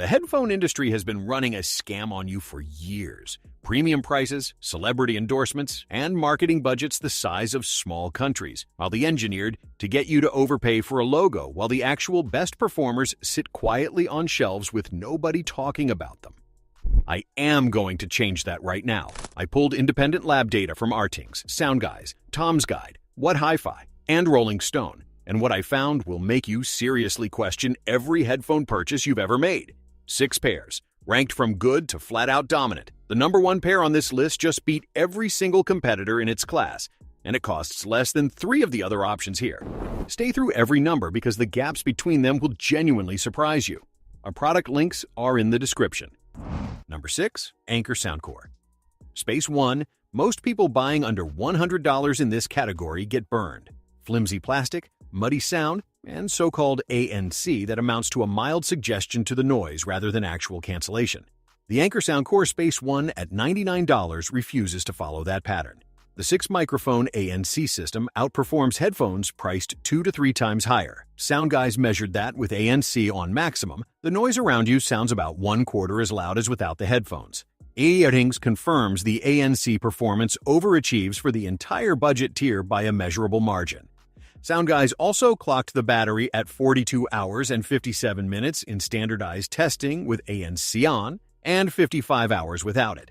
The headphone industry has been running a scam on you for years. Premium prices, celebrity endorsements, and marketing budgets the size of small countries, while they engineered to get you to overpay for a logo while the actual best performers sit quietly on shelves with nobody talking about them. I am going to change that right now. I pulled independent lab data from Artings, Soundguys, Tom's Guide, What Hi-Fi, and Rolling Stone, and what I found will make you seriously question every headphone purchase you've ever made. 6 pairs, ranked from good to flat-out dominant. The number 1 pair on this list just beat every single competitor in its class, and it costs less than 3 of the other options here. Stay through every number because the gaps between them will genuinely surprise you. Our product links are in the description. Number 6, Anker Soundcore Space One. Most people buying under $100 in this category get burned. Flimsy plastic, muddy sound, and so-called ANC that amounts to a mild suggestion to the noise rather than actual cancellation. The Anker Soundcore Space One at $99 refuses to follow that pattern. The 6-microphone ANC system outperforms headphones priced 2 to 3 times higher. Soundguys measured that with ANC on maximum, the noise around you sounds about 1/4 as loud as without the headphones. Artings confirms the ANC performance overachieves for the entire budget tier by a measurable margin. Soundguys also clocked the battery at 42 hours and 57 minutes in standardized testing with ANC on, and 55 hours without it.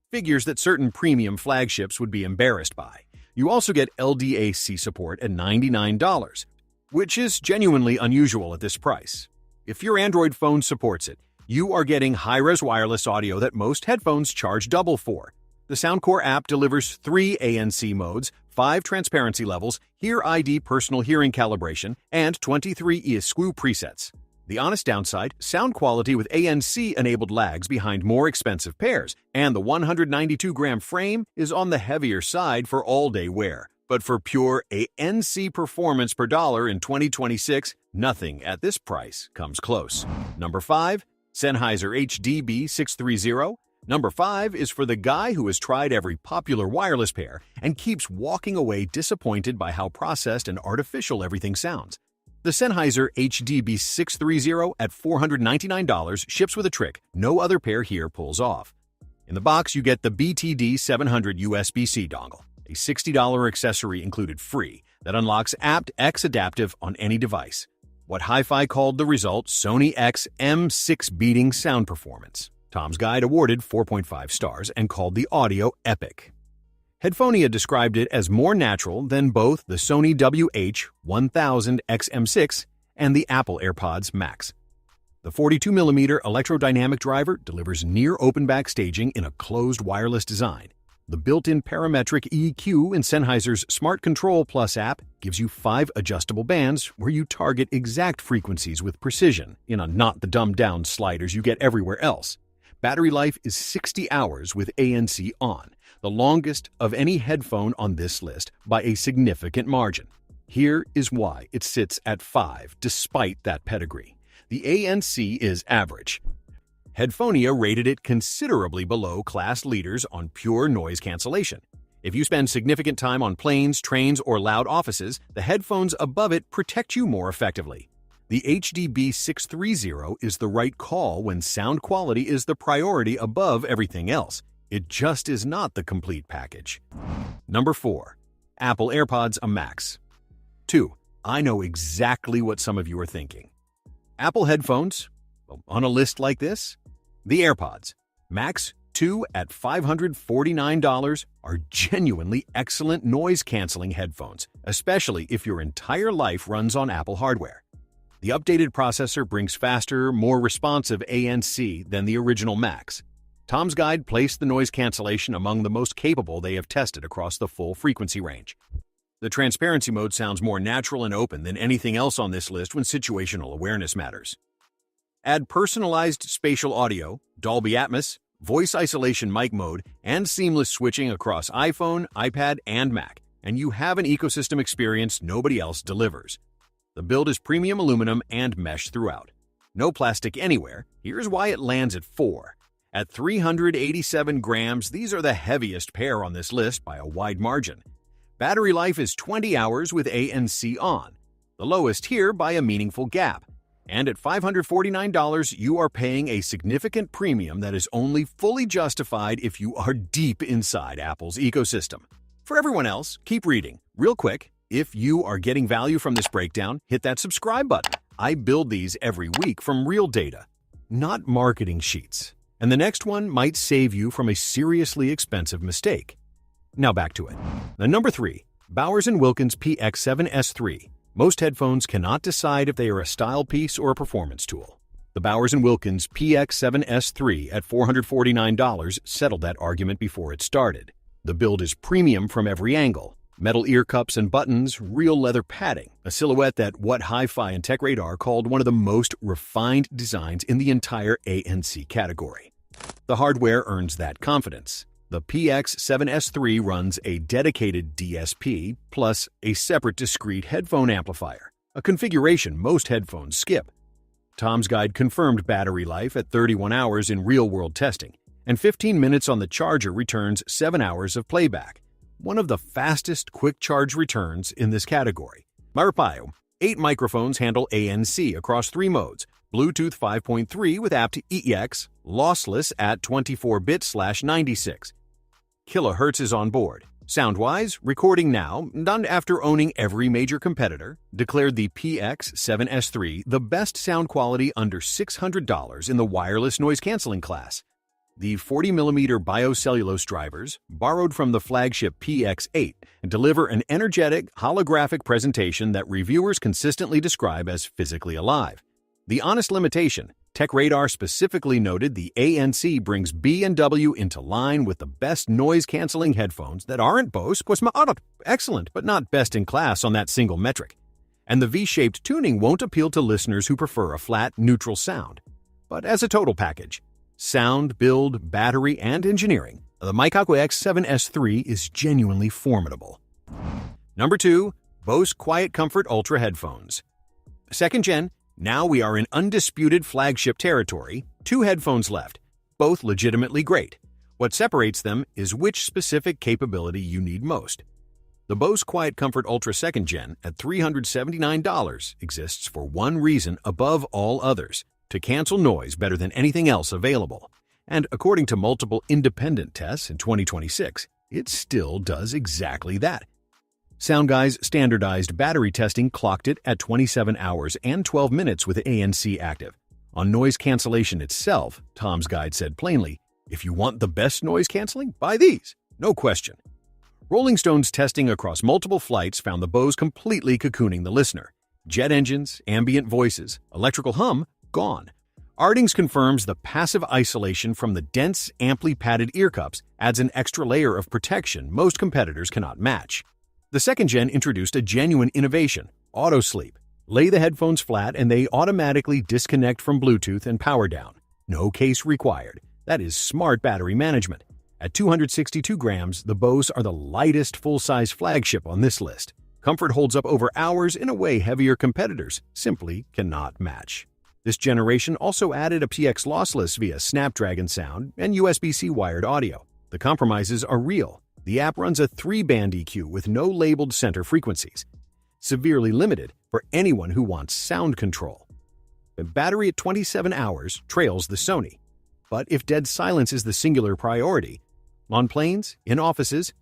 Figures that certain premium flagships would be embarrassed by. You also get LDAC support at $99, which is genuinely unusual at this price. If your Android phone supports it, you are getting high-res wireless audio that most headphones charge double for. The Soundcore app delivers 3 ANC modes, 5 transparency levels, Hear ID personal hearing calibration, and 23 ESQ presets. The honest downside, sound quality with ANC-enabled lags behind more expensive pairs, and the 192-gram frame is on the heavier side for all-day wear. But for pure ANC performance per dollar in 2026, nothing at this price comes close. Number 5, Sennheiser HDB 630. Number 5 is for the guy who has tried every popular wireless pair and keeps walking away disappointed by how processed and artificial everything sounds. The Sennheiser HDB 630 at $499 ships with a trick no other pair here pulls off. In the box, you get the BTD 700 USB-C dongle, a $60 accessory included free that unlocks aptX adaptive on any device. What Hi-Fi called the result Sony XM6 beating sound performance. Tom's Guide awarded 4.5 stars and called the audio epic. Headphonia described it as more natural than both the Sony WH-1000XM6 and the Apple AirPods Max. The 42mm electrodynamic driver delivers near open-back staging in a closed wireless design. The built-in parametric EQ in Sennheiser's Smart Control Plus app gives you 5 adjustable bands where you target exact frequencies with precision in a not the dumbed-down sliders you get everywhere else. Battery life is 60 hours with ANC on, the longest of any headphone on this list by a significant margin. Here is why it sits at 5 despite that pedigree. The ANC is average. Headphonia rated it considerably below class leaders on pure noise cancellation. If you spend significant time on planes, trains, or loud offices, the headphones above it protect you more effectively. The HDB 630 is the right call when sound quality is the priority above everything else. It just is not the complete package. Number 4, Apple AirPods Max. 2. I know exactly what some of you are thinking. Apple headphones? On a list like this? The AirPods Max 2 at $549 are genuinely excellent noise-canceling headphones, especially if your entire life runs on Apple hardware. The updated processor brings faster, more responsive ANC than the original Max. Tom's Guide placed the noise cancellation among the most capable they have tested across the full frequency range. The transparency mode sounds more natural and open than anything else on this list when situational awareness matters. Add personalized spatial audio, Dolby Atmos, voice isolation mic mode, and seamless switching across iPhone, iPad, and Mac, and you have an ecosystem experience nobody else delivers. The build is premium aluminum and mesh throughout. No plastic anywhere. Here's why it lands at 4. At 387 grams, these are the heaviest pair on this list by a wide margin. Battery life is 20 hours with ANC on, the lowest here by a meaningful gap. And at $549, you are paying a significant premium that is only fully justified if you are deep inside Apple's ecosystem. For everyone else, keep reading. Real quick, if you are getting value from this breakdown, hit that subscribe button. I build these every week from real data, not marketing sheets. And the next one might save you from a seriously expensive mistake. Now back to it. The number 3, Bowers Wilkins Px7 S3. Most headphones cannot decide if they are a style piece or a performance tool. The Bowers Wilkins Px7 S3 at $449 settled that argument before it started. The build is premium from every angle. Metal ear cups and buttons, real leather padding, a silhouette that What Hi-Fi and Tech Radar called one of the most refined designs in the entire ANC category. The hardware earns that confidence. The Px7 S3 runs a dedicated DSP plus a separate discrete headphone amplifier, a configuration most headphones skip. Tom's Guide confirmed battery life at 31 hours in real-world testing, and 15 minutes on the charger returns 7 hours of playback, one of the fastest quick charge returns in this category. Marpaio, 8 microphones handle ANC across 3 modes, Bluetooth 5.3 with aptX, lossless at 24-bit/96. Kilohertz is on board. Sound-wise, recording now, done after owning every major competitor, declared the Px7 S3 the best sound quality under $600 in the wireless noise-canceling class. The 40mm biocellulose drivers, borrowed from the flagship PX8, deliver an energetic, holographic presentation that reviewers consistently describe as physically alive. The honest limitation, Tech Radar specifically noted the ANC brings B&W into line with the best noise-canceling headphones that aren't Bose QuietComfort excellent, but not best in class on that single metric. And the V-shaped tuning won't appeal to listeners who prefer a flat, neutral sound. But as a total package, sound, build, battery, and engineering, the Sennheiser X7 S3 is genuinely formidable. Number 2, Bose QuietComfort Ultra headphones. Second gen. Now we are in undisputed flagship territory, 2 headphones left, both legitimately great. What separates them is which specific capability you need most. The Bose QuietComfort Ultra 2nd Gen at $379 exists for one reason above all others: to cancel noise better than anything else available. And according to multiple independent tests in 2026, it still does exactly that. SoundGuy's standardized battery testing clocked it at 27 hours and 12 minutes with ANC active. On noise cancellation itself, Tom's Guide said plainly, if you want the best noise canceling, buy these, no question. Rolling Stone's testing across multiple flights found the Bose completely cocooning the listener. Jet engines, ambient voices, electrical hum, gone. Ardings confirms the passive isolation from the dense, amply padded ear cups adds an extra layer of protection most competitors cannot match. The 2nd Gen introduced a genuine innovation, auto sleep. Lay the headphones flat and they automatically disconnect from Bluetooth and power down. No case required. That is smart battery management. At 262 grams, the Bose are the lightest full-size flagship on this list. Comfort holds up over hours in a way heavier competitors simply cannot match. This generation also added a PX lossless via Snapdragon sound and USB-C wired audio. The compromises are real. The app runs a 3-band EQ with no labeled center frequencies. Severely limited for anyone who wants sound control. The battery at 27 hours trails the Sony. But if dead silence is the singular priority, on planes, in offices,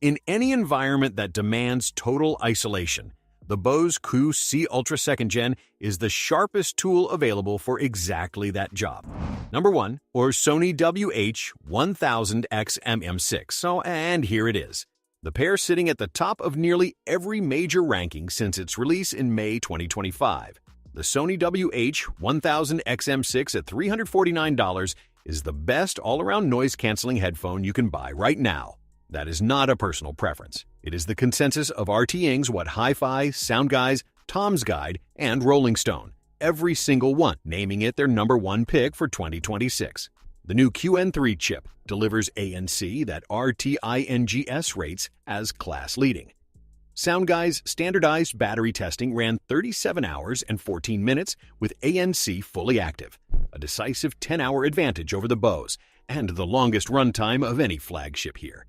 in any environment that demands total isolation, the Bose QC Ultra 2nd Gen is the sharpest tool available for exactly that job. Number 1, or Sony WH-1000XM6. And here it is. The pair sitting at the top of nearly every major ranking since its release in May 2025. The Sony WH-1000XM6 at $349 is the best all-around noise-canceling headphone you can buy right now. That is not a personal preference. It is the consensus of RT Ing's What Hi-Fi, SoundGuys, Tom's Guide, and Rolling Stone. Every single one naming it their number 1 pick for 2026. The new QN3 chip delivers ANC that RTINGS rates as class-leading. SoundGuy's standardized battery testing ran 37 hours and 14 minutes with ANC fully active, a decisive 10-hour advantage over the Bose, and the longest runtime of any flagship here.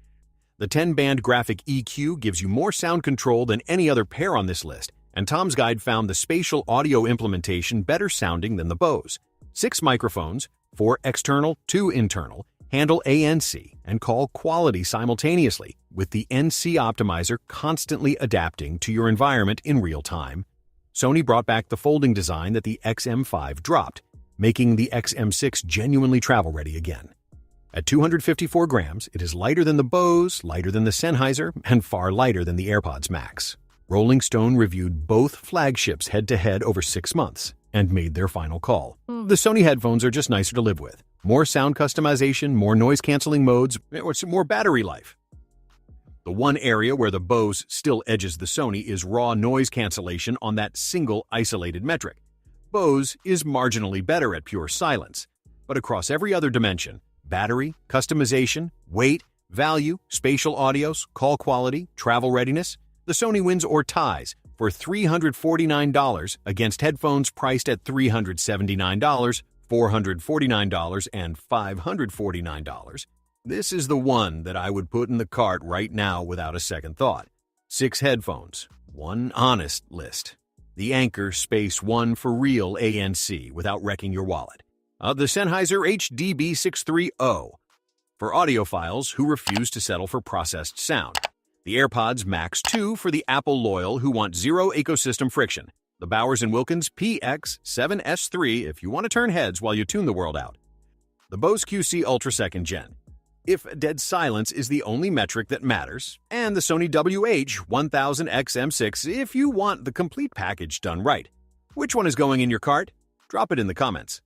The 10-band graphic EQ gives you more sound control than any other pair on this list, and Tom's Guide found the spatial audio implementation better sounding than the Bose. 6 microphones, 4 external, 2 internal, handle ANC and call quality simultaneously, with the NC optimizer constantly adapting to your environment in real time. Sony brought back the folding design that the XM5 dropped, making the XM6 genuinely travel-ready again. At 254 grams, it is lighter than the Bose, lighter than the Sennheiser, and far lighter than the AirPods Max. Rolling Stone reviewed both flagships head-to-head over 6 months and made their final call. The Sony headphones are just nicer to live with. More sound customization, more noise-canceling modes, or some more battery life. The one area where the Bose still edges the Sony is raw noise cancellation on that single isolated metric. Bose is marginally better at pure silence, but across every other dimension, battery, customization, weight, value, spatial audios, call quality, travel readiness, the Sony wins or ties for $349 against headphones priced at $379, $449, and $549. This is the one that I would put in the cart right now without a second thought. 6 headphones, 1 honest list. The Anker Space One for real ANC without wrecking your wallet. The Sennheiser HDB 630 for audiophiles who refuse to settle for processed sound. The AirPods Max 2 for the Apple loyal who want zero ecosystem friction. The Bowers Wilkins Px7 S3 if you want to turn heads while you tune the world out. The Bose QC Ultra 2nd Gen, if dead silence is the only metric that matters, and the Sony WH-1000XM6 if you want the complete package done right. Which one is going in your cart? Drop it in the comments.